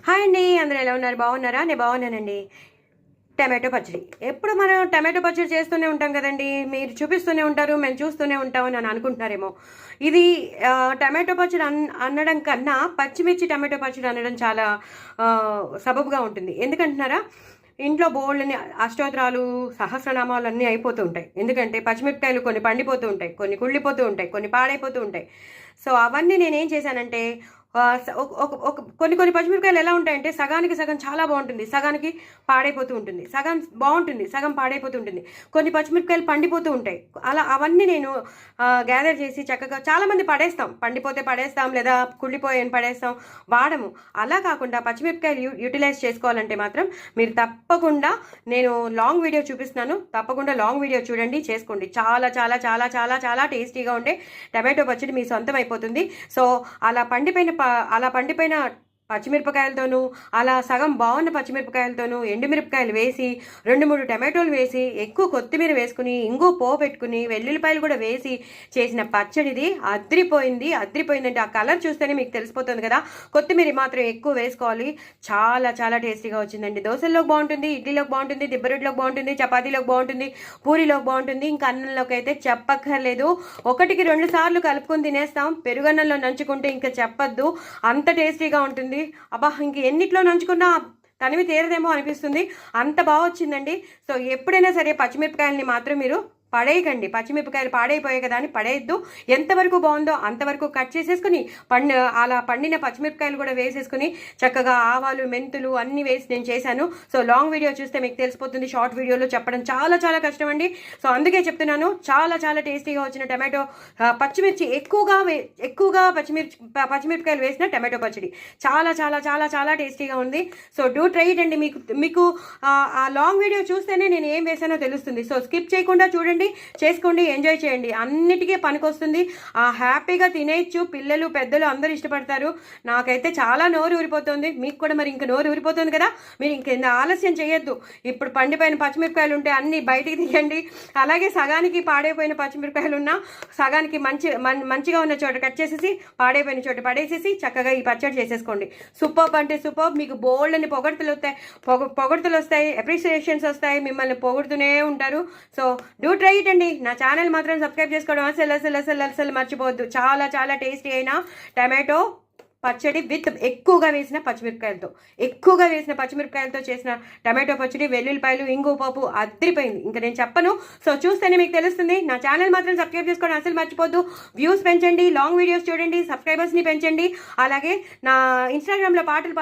Hi అండి, అందరూ ఎలా ఉన్నారు? బాగున్నారా? నేను బాగున్నానండి. టమాటో పచ్చడి ఎప్పుడు మనం టమాటో పచ్చడి చేస్తూనే ఉంటాం కదండి. మీరు చూపిస్తూనే ఉంటారు, మేము చూస్తూనే ఉంటామని అని అనుకుంటున్నారేమో. ఇది టమాటో పచ్చడి అనడం కన్నా పచ్చిమిర్చి టమాటో పచ్చడి అనడం చాలా సబబుగా ఉంటుంది. ఎందుకంటున్నారా? ఇంట్లో బోల్డ్ని అష్టోత్తరాలు సహస్రనామాలు అన్నీ అయిపోతూ ఉంటాయి. ఎందుకంటే పచ్చిమిరపకాయలు కొన్ని పండిపోతూ ఉంటాయి, కొన్ని కుళ్ళిపోతూ ఉంటాయి, కొన్ని పాడైపోతూ ఉంటాయి. సో అవన్నీ నేనేం చేశానంటే కొన్ని కొన్ని పచ్చిమిరపకాయలు ఎలా ఉంటాయంటే సగానికి సగం చాలా బాగుంటుంది, సగానికి పాడైపోతూ ఉంటుంది, సగం బాగుంటుంది, సగం పాడైపోతూ ఉంటుంది. కొన్ని పచ్చిమిరపకాయలు పండిపోతూ ఉంటాయి. అలా అవన్నీ నేను గ్యాదర్ చేసి చక్కగా చాలామంది పడేస్తాం, పండిపోతే పడేస్తాం, లేదా కుళ్ళిపోయాని పడేస్తాం, వాడము. అలా కాకుండా పచ్చిమిరపకాయలు యూటిలైజ్ చేసుకోవాలంటే మాత్రం మీరు తప్పకుండా నేను లాంగ్ వీడియో చూపిస్తున్నాను, తప్పకుండా లాంగ్ వీడియో చూడండి, చేసుకోండి. చాలా చాలా చాలా చాలా చాలా టేస్టీగా ఉండే టమాటో పచ్చడి మీ సొంతం అయిపోతుంది. సో అలా పండిపోయిన పచ్చిమిరపకాయలతోనూ, అలా సగం బాగున్న పచ్చిమిరపకాయలతోనూ ఎండుమిరపకాయలు వేసి 2-3 టమాటోలు వేసి ఎక్కువ కొత్తిమీర వేసుకుని ఇంగు పోపు పెట్టుకుని వెల్లుల్లిపాయలు కూడా వేసి చేసిన పచ్చడిది అద్రిపోయిందంటే ఆ కలర్ చూస్తేనే మీకు తెలిసిపోతుంది కదా. కొత్తిమీర మాత్రం ఎక్కువ వేసుకోవాలి. చాలా చాలా టేస్టీగా వచ్చిందండి. దోశల్లోకి బాగుంటుంది, ఇడ్లీలోకి బాగుంటుంది, దిబ్బరొట్లోకి బాగుంటుంది, చపాతీలోకి బాగుంటుంది, పూరీలోకి బాగుంటుంది, ఇంకా అన్నంలోకి అయితే చెప్పక్కర్లేదు. 1-2 సార్లు కలుపుకొని తినేస్తాం. పెరుగన్నంలో నంచుకుంటే ఇంకా చెప్పద్దు, అంత టేస్టీగా ఉంటుంది. అబ్బా, ఇంక ఎన్నిట్లో నంచుకున్నా తనివి తీరదేమో అనిపిస్తుంది, అంత బాగా వచ్చిందండి. సో ఎప్పుడైనా సరే పచ్చిమిరపకాయలని మాత్రం మీరు పడేయకండి. పచ్చిమిరపకాయలు పాడైపోయాయి కదా అని పడేయద్దు. ఎంతవరకు బాగుందో అంతవరకు కట్ చేసేసుకుని అలా పండిన పచ్చిమిరపకాయలు కూడా వేసేసుకుని చక్కగా ఆవాలు మెంతులు అన్నీ వేసి నేను చేశాను. సో లాంగ్ వీడియో చూస్తే మీకు తెలిసిపోతుంది, షార్ట్ వీడియోలో చెప్పడం చాలా చాలా కష్టం అండి. సో అందుకే చెప్తున్నాను, చాలా చాలా టేస్టీగా వచ్చిన టమాటో పచ్చిమిర్చి ఎక్కువగా పచ్చిమిరపకాయలు వేసిన టమాటో పచ్చడి చాలా చాలా చాలా చాలా టేస్టీగా ఉంది. సో డూ ట్రై ఇట్ అండి. మీకు ఆ లాంగ్ వీడియో చూస్తేనే నేను ఏం వేసానో తెలుస్తుంది. సో స్కిప్ చేయకుండా చూడండి, చేసుకోండి, ఎంజాయ్ చేయండి. అన్నిటికీ పనికొస్తుంది. హ్యాపీగా తినేయచ్చు, పిల్లలు పెద్దలు అందరూ ఇష్టపడతారు. నాకైతే చాలా నోరు ఊరిపోతుంది, మీకు కూడా మరి ఇంకా నోరు ఊరిపోతుంది కదా. మీరు ఇంక ఆలస్యం చేయొద్దు. ఇప్పుడు పండిపోయిన పచ్చిమిరపకాయలు ఉంటే అన్ని బయటికి తీయండి. అలాగే సగానికి పాడైపోయిన పచ్చిమిరపకాయలు ఉన్నా సగానికి మంచిగా ఉన్న చోట కట్ చేసేసి పాడైపోయిన చోట పడేసేసి చక్కగా ఈ పచ్చడి చేసేసుకోండి. సూపర్ అంటే సూపర్. మీకు బోల్డ్ అని పొగడ్తలు వస్తాయి, అప్రిసియేషన్స్ వస్తాయి, మిమ్మల్ని పొగుడుతూనే ఉంటారు. సో డూ ట్రై ఇట్ అండి. నా ఛానల్ మాత్రం సబ్స్క్రైబ్ చేసుకోవడం అసలు మర్చిపోవద్దు. చాలా చాలా టేస్టీ అయిన టమాటో పచ్చడి విత్ ఎక్కువగా వేసిన పచ్చిమిరపకాయలతో చేసిన టమాటో పచ్చడి, వెల్లుల్లిపాయలు, ఇంగు పోపు అదిరిపోయింది. ఇంకా నేను చెప్పను. సో చూస్తేనే మీకు తెలుస్తుంది. నా ఛానల్ మాత్రం సబ్స్క్రైబ్ చేసుకోవడం అసలు మర్చిపోద్దు. వ్యూస్ పెంచండి, లాంగ్ వీడియోస్ చూడండి, సబ్స్క్రైబర్స్ని పెంచండి. అలాగే నా ఇన్స్టాగ్రామ్లో పాటలు